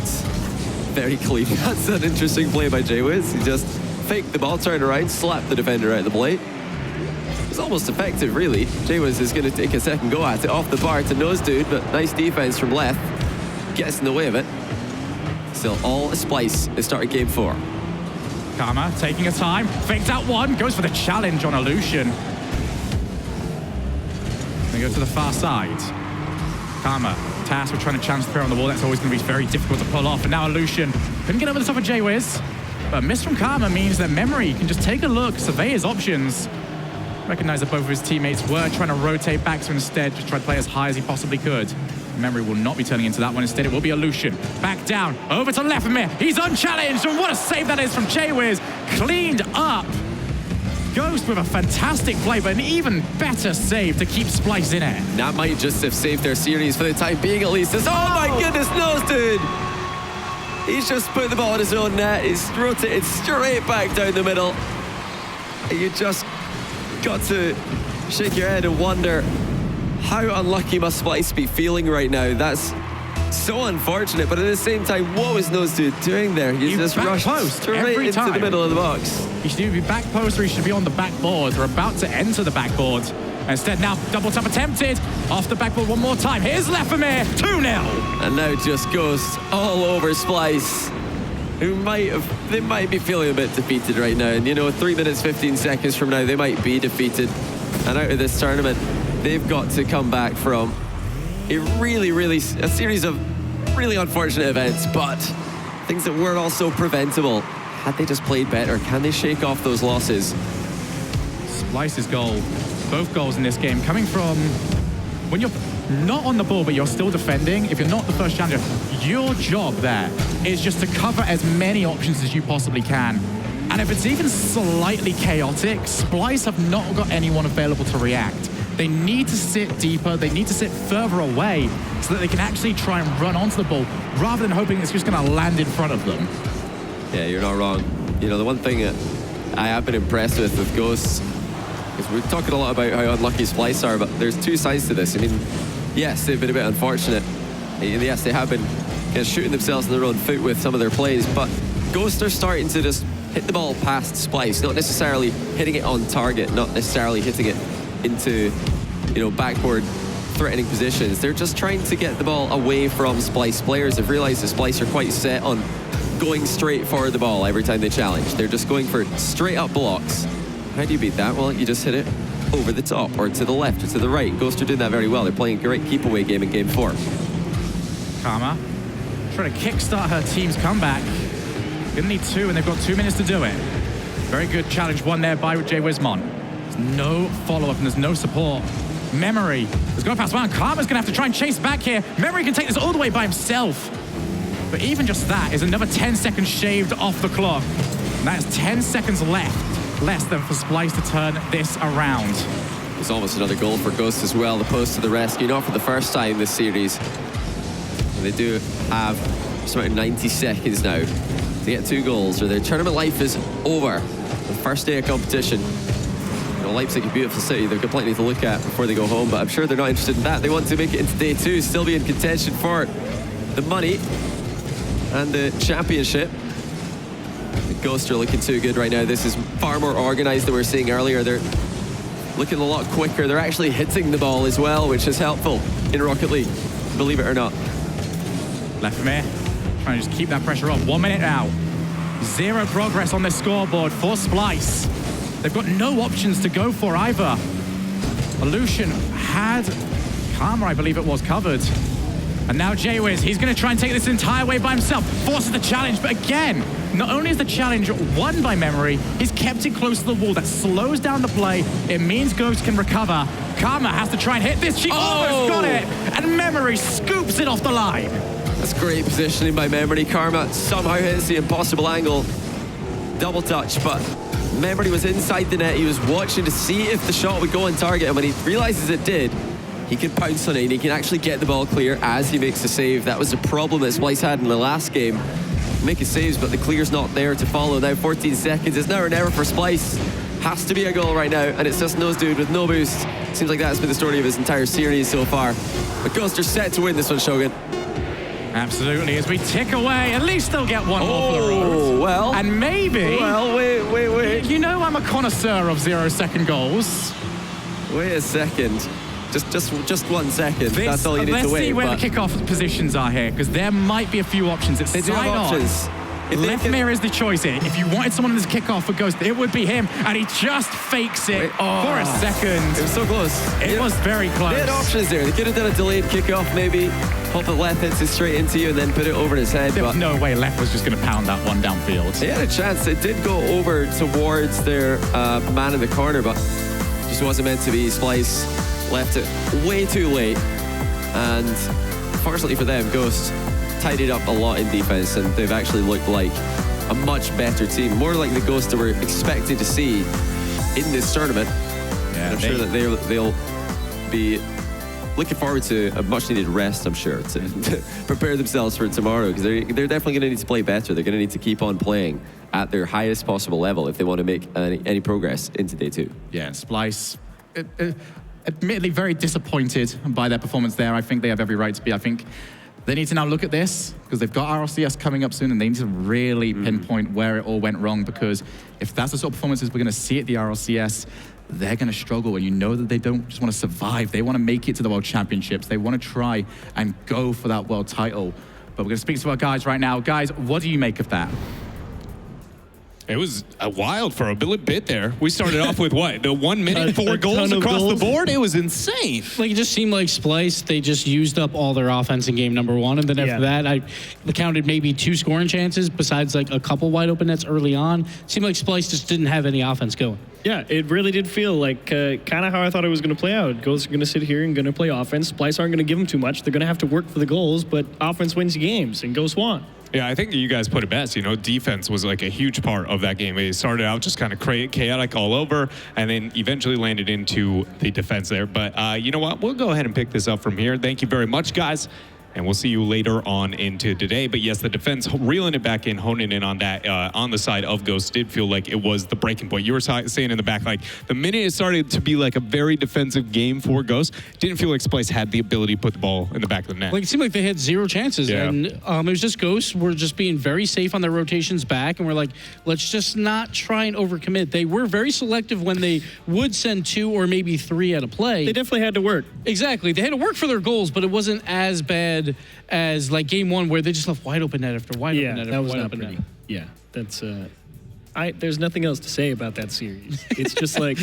very clean. That's an interesting play by Jwiz. He just faked the ball, turned around, slapped the defender out of the plate. It's almost effective, really. Jwiz is going to take a second go at it, off the bar to nose dude, but nice defense from left. Gets in the way of it. Still all a Splyce is starting game 4. Karma taking a time, faked out one, goes for the challenge on Illusion. They go to the far side. Karma, TAS, we're trying to chance throw on the wall. That's always going to be very difficult to pull off. And now Illusion couldn't get over the top of Jwiz. But a miss from Karma means that Memory can just take a look, survey his options. Recognize that both of his teammates were trying to rotate back to instead just try to play as high as he possibly could. Memory will not be turning into that one. Instead, it will be Illusion. Back down, over to Lefemir. He's unchallenged, and what a save that is from Jwiz. Cleaned up. Ghost with a fantastic play, but an even better save to keep Splyce in it. That might just have saved their series for the time being, at least. Oh my goodness, nose dude! He's just put the ball in his own net. He's rotated straight back down the middle. You just got to shake your head and wonder, how unlucky must Splyce be feeling right now? That's so unfortunate, but at the same time, what was Nose Dude doing there? He just rushed straight into the middle of the box. He should either be back post or he should be on the backboard. They're about to enter the backboard. Instead, now double tap attempted. Off the backboard one more time. Here's Lefemir, 2-0. And now just goes all over Splyce, who they might be feeling a bit defeated right now. And you know, 3 minutes, 15 seconds from now, they might be defeated. And out of this tournament, they've got to come back from a series of really unfortunate events, but things that were also preventable. Had they just played better, can they shake off those losses? Splyce's goal, both goals in this game, coming from when you're not on the ball, but you're still defending. If you're not the first challenger, your job there is just to cover as many options as you possibly can. And if it's even slightly chaotic, Splyce have not got anyone available to react. They need to sit deeper, they need to sit further away so that they can actually try and run onto the ball rather than hoping it's just going to land in front of them. Yeah, you're not wrong. You know, the one thing that I have been impressed with Ghosts, is we're talking a lot about how unlucky Splyce are, but there's two sides to this. I mean, yes, they've been a bit unfortunate. Yes, they have been shooting themselves in their own foot with some of their plays, but Ghosts are starting to just hit the ball past Splyce, not necessarily hitting it on target, not necessarily hitting it into, you know, backward threatening positions. They're just trying to get the ball away from Splyce. Players have realized that Splyce are quite set on going straight for the ball every time they challenge. They're just going for straight up blocks. How do you beat that? Well, you just hit it over the top or to the left or to the right. Ghost are doing that very well. They're playing a great keep away game in game 4. Karma trying to kickstart her team's comeback. Gonna need 2, and they've got 2 minutes to do it. Very good challenge won there by Jay Wismont. There's no follow-up and there's no support. Memory is going past one. Karma's gonna have to try and chase back here. Memory can take this all the way by himself. But even just that is another 10 seconds shaved off the clock. And that is 10 seconds less than for Splyce to turn this around. There's almost another goal for Ghost as well. The post to the rescue, not for the first time this series. And they do have just about 90 seconds now to get 2 goals, or their tournament life is over. The first day of competition. You know, Leipzig, a beautiful city. They've got plenty to look at before they go home, but I'm sure they're not interested in that. They want to make it into day 2, still be in contention for the money and the championship. The Ghosts are looking too good right now. This is far more organized than we were seeing earlier. They're looking a lot quicker. They're actually hitting the ball as well, which is helpful in Rocket League, believe it or not. Lefemere trying to just keep that pressure on. 1 minute now. 0 progress on the scoreboard for Splyce. They've got no options to go for either. Illusion had Karma, I believe it was, covered. And now Jaywiz, he's going to try and take this entire way by himself. Forces the challenge, but again, not only is the challenge won by Memory, he's kept it close to the wall. That slows down the play. It means Ghost can recover. Karma has to try and hit this. She almost got it. And Memory scoops it off the line. That's great positioning by Memory. Karma somehow hits the impossible angle. Double touch, but Memory was inside the net. He was watching to see if the shot would go on target, and when he realizes it did, he can pounce on it, and he can actually get the ball clear as he makes the save. That was the problem that Splyce had in the last game. Making saves, but the clear's not there to follow. Now 14 seconds. It's now or never for Splyce. Has to be a goal right now, and it's just Nose Dude with no boost. Seems like that's been the story of his entire series so far. But Ghosts are set to win this one, Shogun. Absolutely. As we tick away, at least they'll get one more for the road. Oh, well. And maybe... Well, wait. You know I'm a connoisseur of 0-second goals. Wait a second. Just 1 second. That's all you need to wait. Let's see where the kickoff positions are here, because there might be a few options. It's they do have options. Lefemere is the choice here. If you wanted someone in this kickoff for Ghost, it would be him, and he just fakes it for a second. It was so close. It was very close. They had options there. They could have done a delayed kickoff, maybe. Hope that Lef hits it straight into you and then put it over his head. There was no way Lef was just going to pound that one downfield. They had a chance. It did go over towards their man in the corner, but just wasn't meant to be. Splyce left it way too late. And fortunately for them, Ghost tidied up a lot in defense, and they've actually looked like a much better team. More like the Ghost that we're expecting to see in this tournament. Yeah, I'm sure that they'll be looking forward to a much-needed rest, I'm sure, to prepare themselves for tomorrow, because they're definitely going to need to play better. They're going to need to keep on playing at their highest possible level if they want to make any progress into day 2. Yeah, and Splyce, admittedly very disappointed by their performance there. I think they have every right to be. I think they need to now look at this, because they've got RLCS coming up soon, and they need to really pinpoint where it all went wrong, because if that's the sort of performances we're going to see at the RLCS, they're going to struggle. And you know that they don't just want to survive. They want to make it to the World Championships. They want to try and go for that world title. But we're going to speak to our guys right now. Guys, what do you make of that? It was wild for a bit there. We started off with what? The 1 minute, 4 goals across the board? It was insane. Like, it just seemed like Splyce, they just used up all their offense in game number 1. And then after that, I counted maybe 2 scoring chances besides like a couple wide open nets early on. It seemed like Splyce just didn't have any offense going. Yeah, it really did feel like kind of how I thought it was going to play out. Ghosts are going to sit here and going to play offense. Splyce aren't going to give them too much. They're going to have to work for the goals, but offense wins games, and Ghosts won. Yeah, I think you guys put it best. You know, defense was like a huge part of that game. They started out just kind of chaotic all over, and then eventually landed into the defense there. But you know what? We'll go ahead and pick this up from here. Thank you very much, guys. And we'll see you later on into today. But yes, the defense reeling it back in, honing in on that on the side of Ghost did feel like it was the breaking point. You were saying in the back, like the minute it started to be like a very defensive game for Ghost, didn't feel like Splyce had the ability to put the ball in the back of the net. Like, it seemed like they had 0 chances. Yeah. And it was just Ghosts were just being very safe on their rotations back. And we're like, let's just not try and overcommit. They were very selective when they would send 2 or maybe 3 at a play. They definitely had to work. Exactly. They had to work for their goals, but it wasn't as bad as like game 1 where they just left wide open net after wide open net after wide open net. Yeah, that's there's nothing else to say about that series. It's just like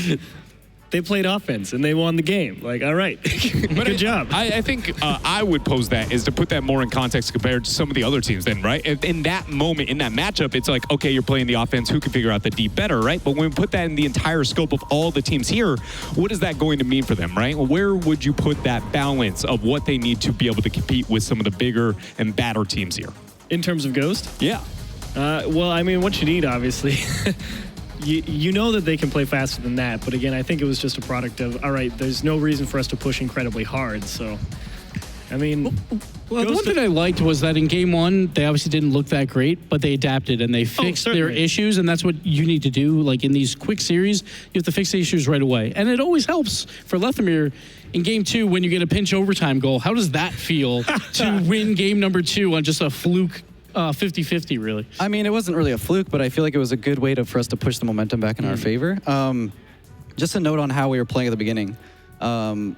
They played offense and they won the game. Like, all right, good job. I think I would pose that is to put that more in context compared to some of the other teams then, right? In that moment, in that matchup, it's like, okay, you're playing the offense, who can figure out the deep better, right? But when we put that in the entire scope of all the teams here, what is that going to mean for them, right? Where would you put that balance of what they need to be able to compete with some of the bigger and badder teams here? In terms of Ghost? Yeah. Well, I mean, what you need, obviously, you know that they can play faster than that. But again, I think it was just a product of, all right, there's no reason for us to push incredibly hard. So, I mean... Well, the one thing I liked was that in game one, they obviously didn't look that great, but they adapted and they fixed their issues, and that's what you need to do. Like in these quick series, you have to fix the issues right away. And it always helps for Lethamyr in game two when you get a pinch overtime goal. How does that feel to win game number 2 on just a fluke 50-50, really? I mean, it wasn't really a fluke, but I feel like it was a good way for us to push the momentum back in our favor. Just a note on how we were playing at the beginning. A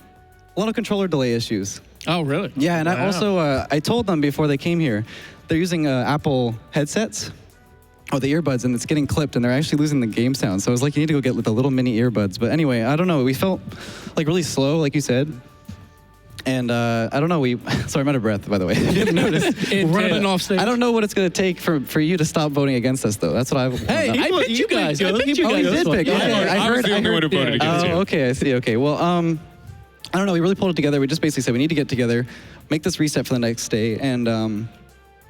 lot of controller delay issues. Oh, really? Yeah, and I also, I told them before they came here, they're using Apple headsets, or the earbuds, and it's getting clipped, and they're actually losing the game sound. So I was like, you need to go get the little mini earbuds. But anyway, I don't know. We felt like really slow, like you said. And I don't know, sorry, I'm out of breath, by the way. If you didn't notice. Running off stage. I don't know what it's going to take for you to stop voting against us, though. That's what I Hey, I picked you guys. I picked you guys. You did pick. Yeah. Okay. I was the only one who voted against you. Oh, okay, I see. Okay, well, I don't know. We really pulled it together. We just basically said we need to get together, make this reset for the next day, and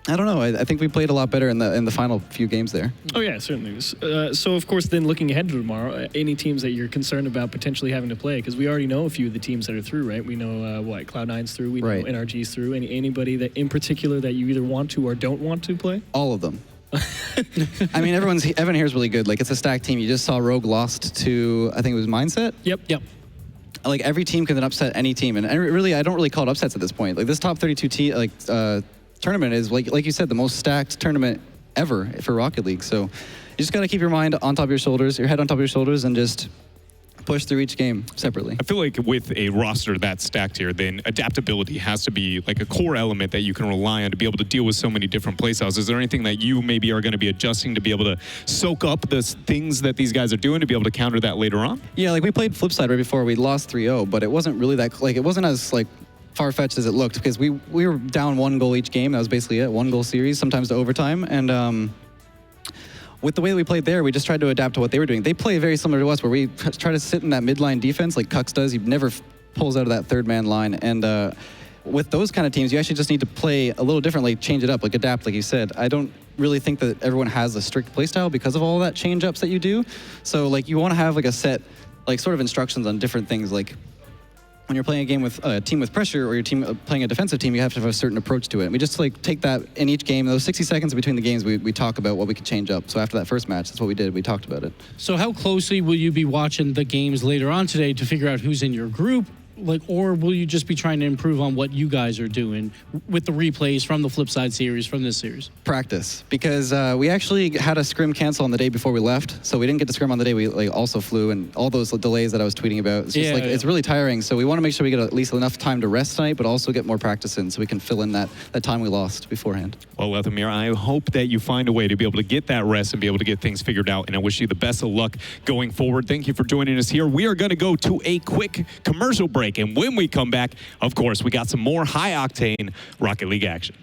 I don't know. I think we played a lot better in the final few games there. Oh yeah, certainly. So of course, then looking ahead to tomorrow, any teams that you're concerned about potentially having to play, because we already know a few of the teams that are through, right? We know Cloud9's through. We know NRG's through. Anybody that in particular that you either want to or don't want to play? All of them. I mean, everyone here is really good. Like, it's a stacked team. You just saw Rogue lost to, I think it was Mindset. Yep. Like, every team can then upset any team, and really, I don't really call it upsets at this point. Like, this top 32 tournament is, like you said, the most stacked tournament ever for Rocket League. So you just got to keep your mind on top of your shoulders, your head on top of your shoulders, and just push through each game separately. I feel like with a roster that's stacked here, then adaptability has to be like a core element that you can rely on to be able to deal with so many different playstyles. Is there anything that you maybe are going to be adjusting to be able to soak up the things that these guys are doing to be able to counter that later on? Yeah, like we played Flipside right before. We lost 3-0, but it wasn't really that, like, it wasn't as, like, far-fetched as it looked, because we were down 1 goal each game. That was basically it, 1 goal series, sometimes to overtime. And with the way that we played there, we just tried to adapt to what they were doing. They play very similar to us, where we try to sit in that midline defense like Cux does. He never pulls out of that third-man line. And with those kind of teams, you actually just need to play a little differently, change it up, like adapt, like you said. I don't really think that everyone has a strict play style because of all that change-ups that you do. So, like, you want to have, like, a set, like, sort of instructions on different things, like, when you're playing a game with a team with pressure, or your team playing a defensive team, you have to have a certain approach to it. And we just like take that in each game. Those 60 seconds between the games, we talk about what we could change up. So after that first match, that's what we did. We talked about it. So how closely will you be watching the games later on today to figure out who's in your group? Like, or will you just be trying to improve on what you guys are doing with the replays from the Flipside series, from this series? Practice, because we actually had a scrim cancel on the day before we left, so we didn't get to scrim on the day. We like also flew, and all those delays that I was tweeting about. It's just it's really tiring. So we want to make sure we get at least enough time to rest tonight, but also get more practice in, so we can fill in that time we lost beforehand. Well, Lethamyr, I hope that you find a way to be able to get that rest and be able to get things figured out, and I wish you the best of luck going forward. Thank you for joining us here. We are going to go to a quick commercial break, and when we come back, of course, we got some more high-octane Rocket League action.